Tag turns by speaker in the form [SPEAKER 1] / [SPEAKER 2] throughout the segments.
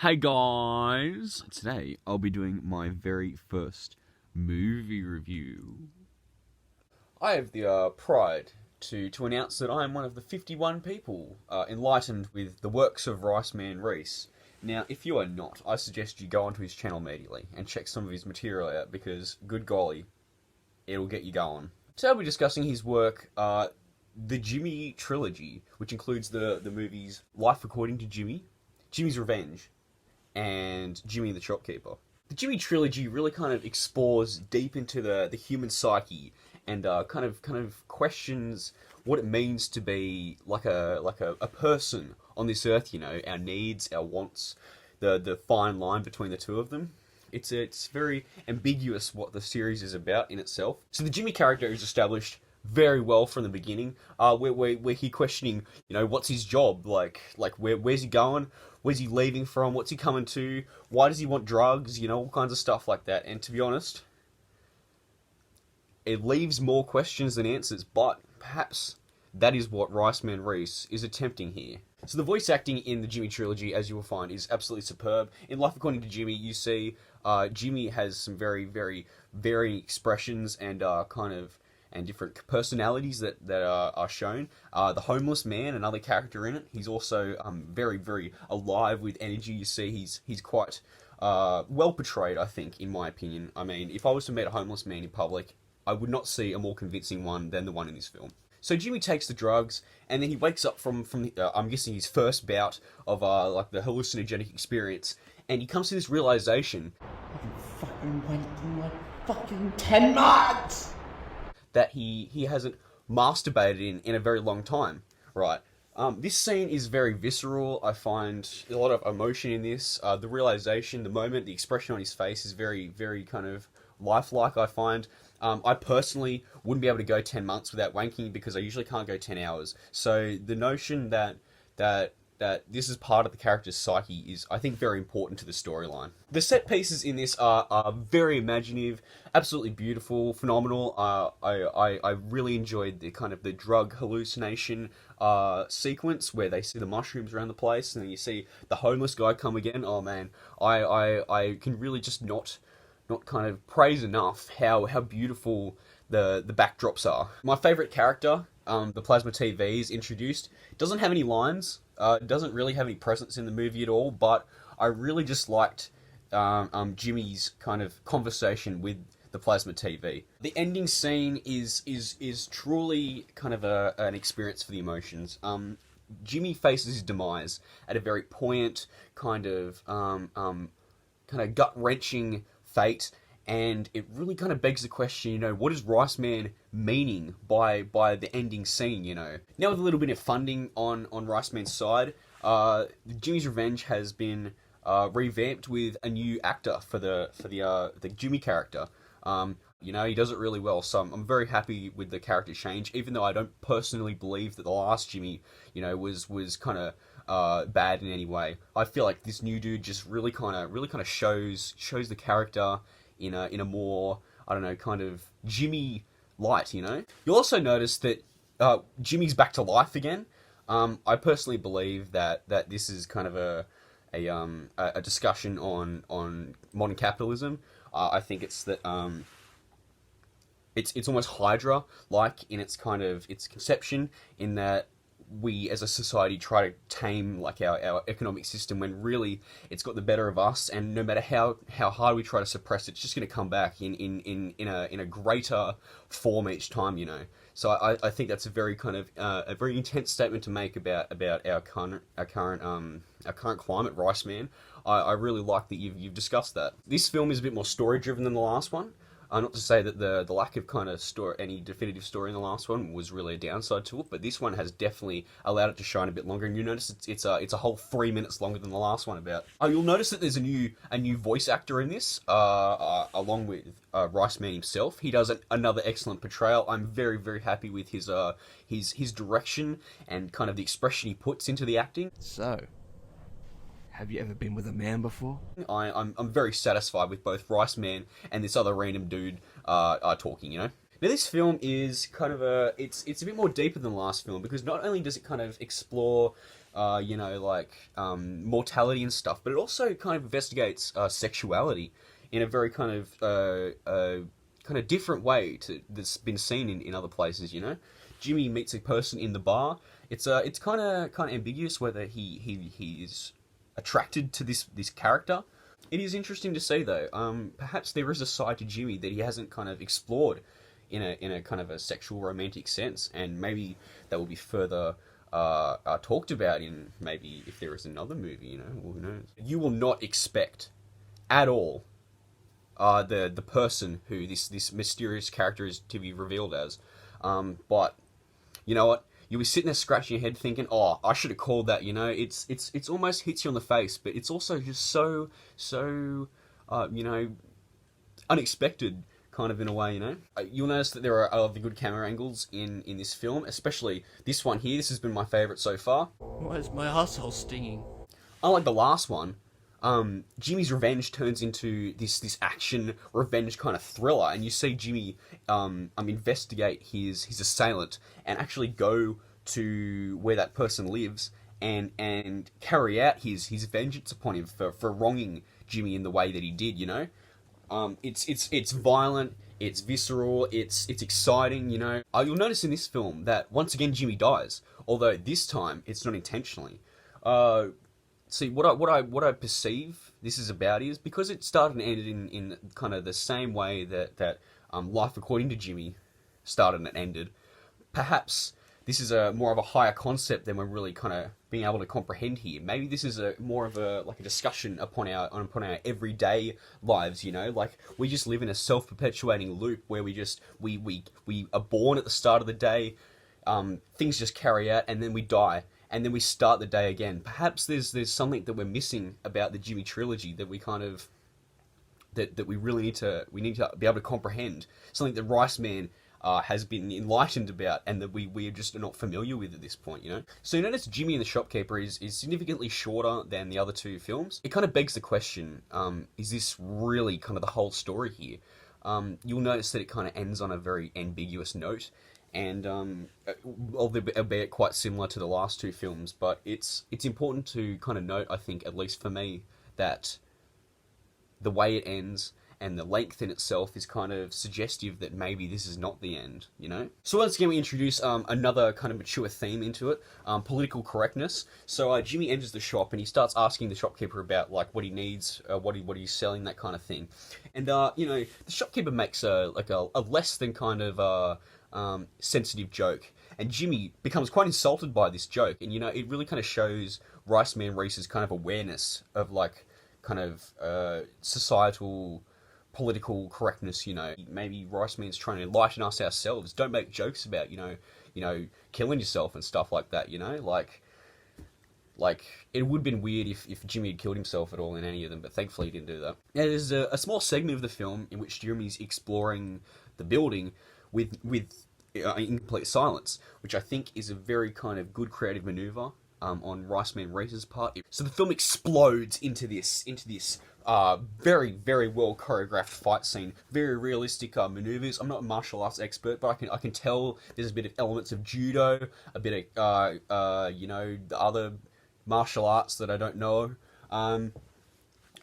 [SPEAKER 1] Hey guys! Today I'll be doing my very first movie review. I have the pride to announce that I am one of the 51 people enlightened with the works of Riceman Reese. Now, if you are not, I suggest you go onto his channel immediately and check some of his material out because, good golly, it'll get you going. Today I'll be discussing his work, the Jimmy trilogy, which includes the movies Life According to Jimmy, Jimmy's Revenge, and Jimmy the Shopkeeper. The Jimmy trilogy really kind of explores deep into the human psyche and kind of questions what it means to be like a person on this earth. You know, our needs, our wants, the fine line between the two of them. It's very ambiguous what the series is about in itself. So the Jimmy character is established very well from the beginning. Where he questioning, you know, what's his job? Where's he going? Where's he leaving from? What's he coming to? Why does he want drugs? You know, all kinds of stuff like that. And to be honest, it leaves more questions than answers, but perhaps that is what Riceman Reese is attempting here. So the voice acting in the Jimmy trilogy, as you will find, is absolutely superb. In Life According to Jimmy, you see Jimmy has some very, very varying expressions and and different personalities that are shown. The homeless man, another character in it, he's also very, very alive with energy. You see he's quite well portrayed, I think, in my opinion. I mean, if I was to meet a homeless man in public, I would not see a more convincing one than the one in this film. So Jimmy takes the drugs, and then he wakes up from I'm guessing his first bout of like the hallucinogenic experience, and he comes to this realization.
[SPEAKER 2] You fucking went in like fucking 10 months!
[SPEAKER 1] That he hasn't masturbated in a very long time, right? This scene is very visceral. I find a lot of emotion in this. The realization, the moment, the expression on his face is very, very kind of lifelike, I find. I personally wouldn't be able to go 10 months without wanking because I usually can't go 10 hours. So the notion that this is part of the character's psyche is, I think, very important to the storyline. The set pieces in this are very imaginative, absolutely beautiful, phenomenal. I really enjoyed the kind of the drug hallucination sequence where they see the mushrooms around the place and then you see the homeless guy come again. Oh man, I can really just not kind of praise enough how beautiful the backdrops are. My favourite character, the plasma TV, is introduced. Doesn't have any lines. Doesn't really have any presence in the movie at all. But I really just liked Jimmy's kind of conversation with the plasma TV. The ending scene is truly kind of an experience for the emotions. Jimmy faces his demise at a very poignant kind of gut wrenching fate, and it really kind of begs the question, you know, what is Riceman meaning by the ending scene, you know? Now with a little bit of funding on Riceman's side, Jimmy's Revenge has been revamped with a new actor for the Jimmy character. You know, he does it really well, so I'm very happy with the character change, even though I don't personally believe that the last Jimmy, you know, was kind of bad in any way. I feel like this new dude just really kind of shows the character in a more, I don't know, kind of Jimmy light, you know. You'll also notice that Jimmy's back to life again. I personally believe that this is kind of a discussion on modern capitalism. I think it's that it's almost Hydra like in its conception, in that we as a society try to tame like our economic system when really it's got the better of us, and no matter how hard we try to suppress it, it's just going to come back in a greater form each time, you know. So I think that's a very kind of a very intense statement to make about our current climate, Rice Man. I really like that you've discussed that. This film is a bit more story driven than the last one. Not to say that the lack of kind of any definitive story in the last one was really a downside to it, but this one has definitely allowed it to shine a bit longer. And you notice it's a whole 3 minutes longer than the last one. About. You'll notice that there's a new voice actor in this, along with Riceman himself. He does another excellent portrayal. I'm very, very happy with his direction and kind of the expression he puts into the acting.
[SPEAKER 3] So, have you ever been with a man before?
[SPEAKER 1] I'm very satisfied with both Riceman and this other random dude talking, you know? Now this film is kind of it's a bit more deeper than the last film, because not only does it kind of explore mortality and stuff, but it also kind of investigates sexuality in a very kind of different way to that's been seen in other places. Jimmy meets a person in the bar. It's kind of ambiguous whether he is attracted to this character. It is interesting to see though. Perhaps there is a side to Jimmy that he hasn't kind of explored in a kind of a sexual romantic sense, and maybe that will be further talked about in maybe if there is another movie. Well, who knows? You will not expect at all the person who this mysterious character is to be revealed as, but you know what? You'll be sitting there scratching your head thinking, oh, I should have called that, It's almost hits you on the face, but it's also just so unexpected, kind of, in a way, You'll notice that there are other good camera angles in this film, especially this one here. This has been my favourite so far.
[SPEAKER 3] Why is my asshole stinging?
[SPEAKER 1] Unlike the last one, Jimmy's revenge turns into this action revenge kind of thriller, and you see Jimmy investigate his assailant and actually go to where that person lives and carry out his vengeance upon him for wronging Jimmy in the way that he did. It's violent, it's visceral, it's exciting. You'll notice in this film that once again Jimmy dies, although this time it's not intentionally. See, what I perceive this is about is because it started and ended in kind of the same way that Life According to Jimmy started and ended. Perhaps this is a more of a higher concept than we're really kind of being able to comprehend here. Maybe this is more of a discussion upon our everyday lives. Like we just live in a self-perpetuating loop where we are born at the start of the day, things just carry out, and then we die. And then we start the day again. Perhaps there's something that we're missing about the Jimmy trilogy that we kind of that we really need to be able to comprehend. Something that Rice Man has been enlightened about, and that we are just not familiar with at this point. So you notice Jimmy and the Shopkeeper is significantly shorter than the other two films. It kind of begs the question: is this really kind of the whole story here? You'll notice that it kind of ends on a very ambiguous note. And albeit quite similar to the last two films, but it's important to kind of note, I think, at least for me, that the way it ends and the length in itself is kind of suggestive that maybe this is not the end, So once again, we introduce another kind of mature theme into it, political correctness. So Jimmy enters the shop and he starts asking the shopkeeper about like what he needs, what he's selling, that kind of thing. And the shopkeeper makes a less than kind of sensitive joke, and Jimmy becomes quite insulted by this joke, and it really kind of shows Rice Man Reese's kind of awareness of like kind of societal political correctness. Maybe Rice Man's trying to enlighten us ourselves. Don't make jokes about killing yourself and stuff like that. Like it would have been weird if Jimmy had killed himself at all in any of them, but thankfully he didn't do that. Now, there's a small segment of the film in which Jimmy's exploring the building with in complete silence, which I think is a very kind of good creative maneuver on Rice Man Reese's part. So the film explodes into this very, very well choreographed fight scene, very realistic maneuvers. I'm not a martial arts expert, but I can tell there's a bit of elements of judo, a bit of the other martial arts that I don't know.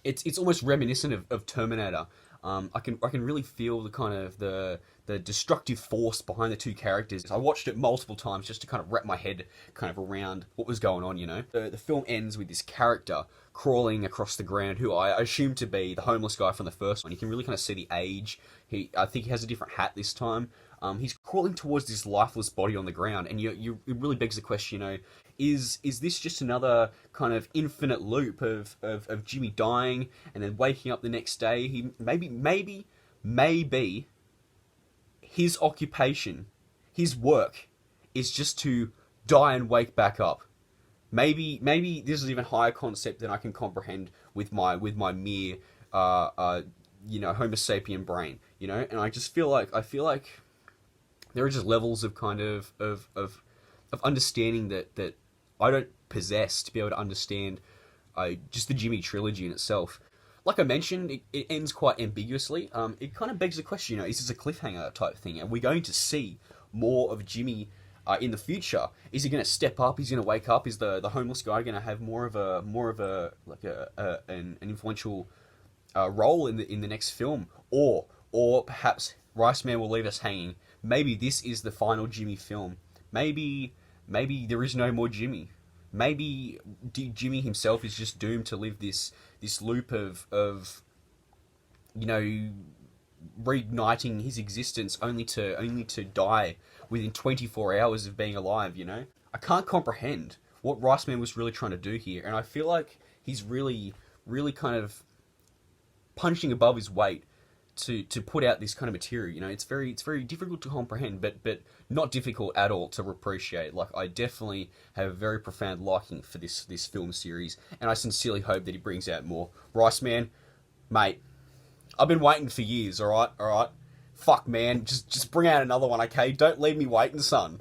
[SPEAKER 1] It's almost reminiscent of Terminator. I can really feel the kind of the destructive force behind the two characters. I watched it multiple times just to kind of wrap my head kind of around what was going on. The film ends with this character crawling across the ground, who I assume to be the homeless guy from the first one. You can really kind of see the age. I think he has a different hat this time. He's crawling towards this lifeless body on the ground, and it really begs the question, is this just another kind of infinite loop of Jimmy dying and then waking up the next day? He maybe his occupation, his work, is just to die and wake back up. Maybe this is even higher concept than I can comprehend with my mere Homo sapien brain, and I feel like there are just levels of kind of understanding that I don't possess to be able to understand just the Jimmy trilogy in itself. Like I mentioned, it ends quite ambiguously. It kind of begs the question, is this a cliffhanger type thing? Are we going to see more of Jimmy in the future? Is he going to step up? He's going to wake up? Is the homeless guy going to have more of a like an influential role in the next film? Or perhaps Rice Man will leave us hanging. Maybe this is the final Jimmy film. Maybe there is no more Jimmy. Maybe Jimmy himself is just doomed to live this loop of reigniting his existence only to die within 24 hours of being alive. I can't comprehend what Rice Man was really trying to do here, and I feel like he's really kind of punching above his weight to put out this kind of material. It's very difficult to comprehend, but not difficult at all to appreciate. Like, I definitely have a very profound liking for this film series, and I sincerely hope that he brings out more. Rice Man, mate, I've been waiting for years. All right. Fuck, man, just bring out another one, okay? Don't leave me waiting, son.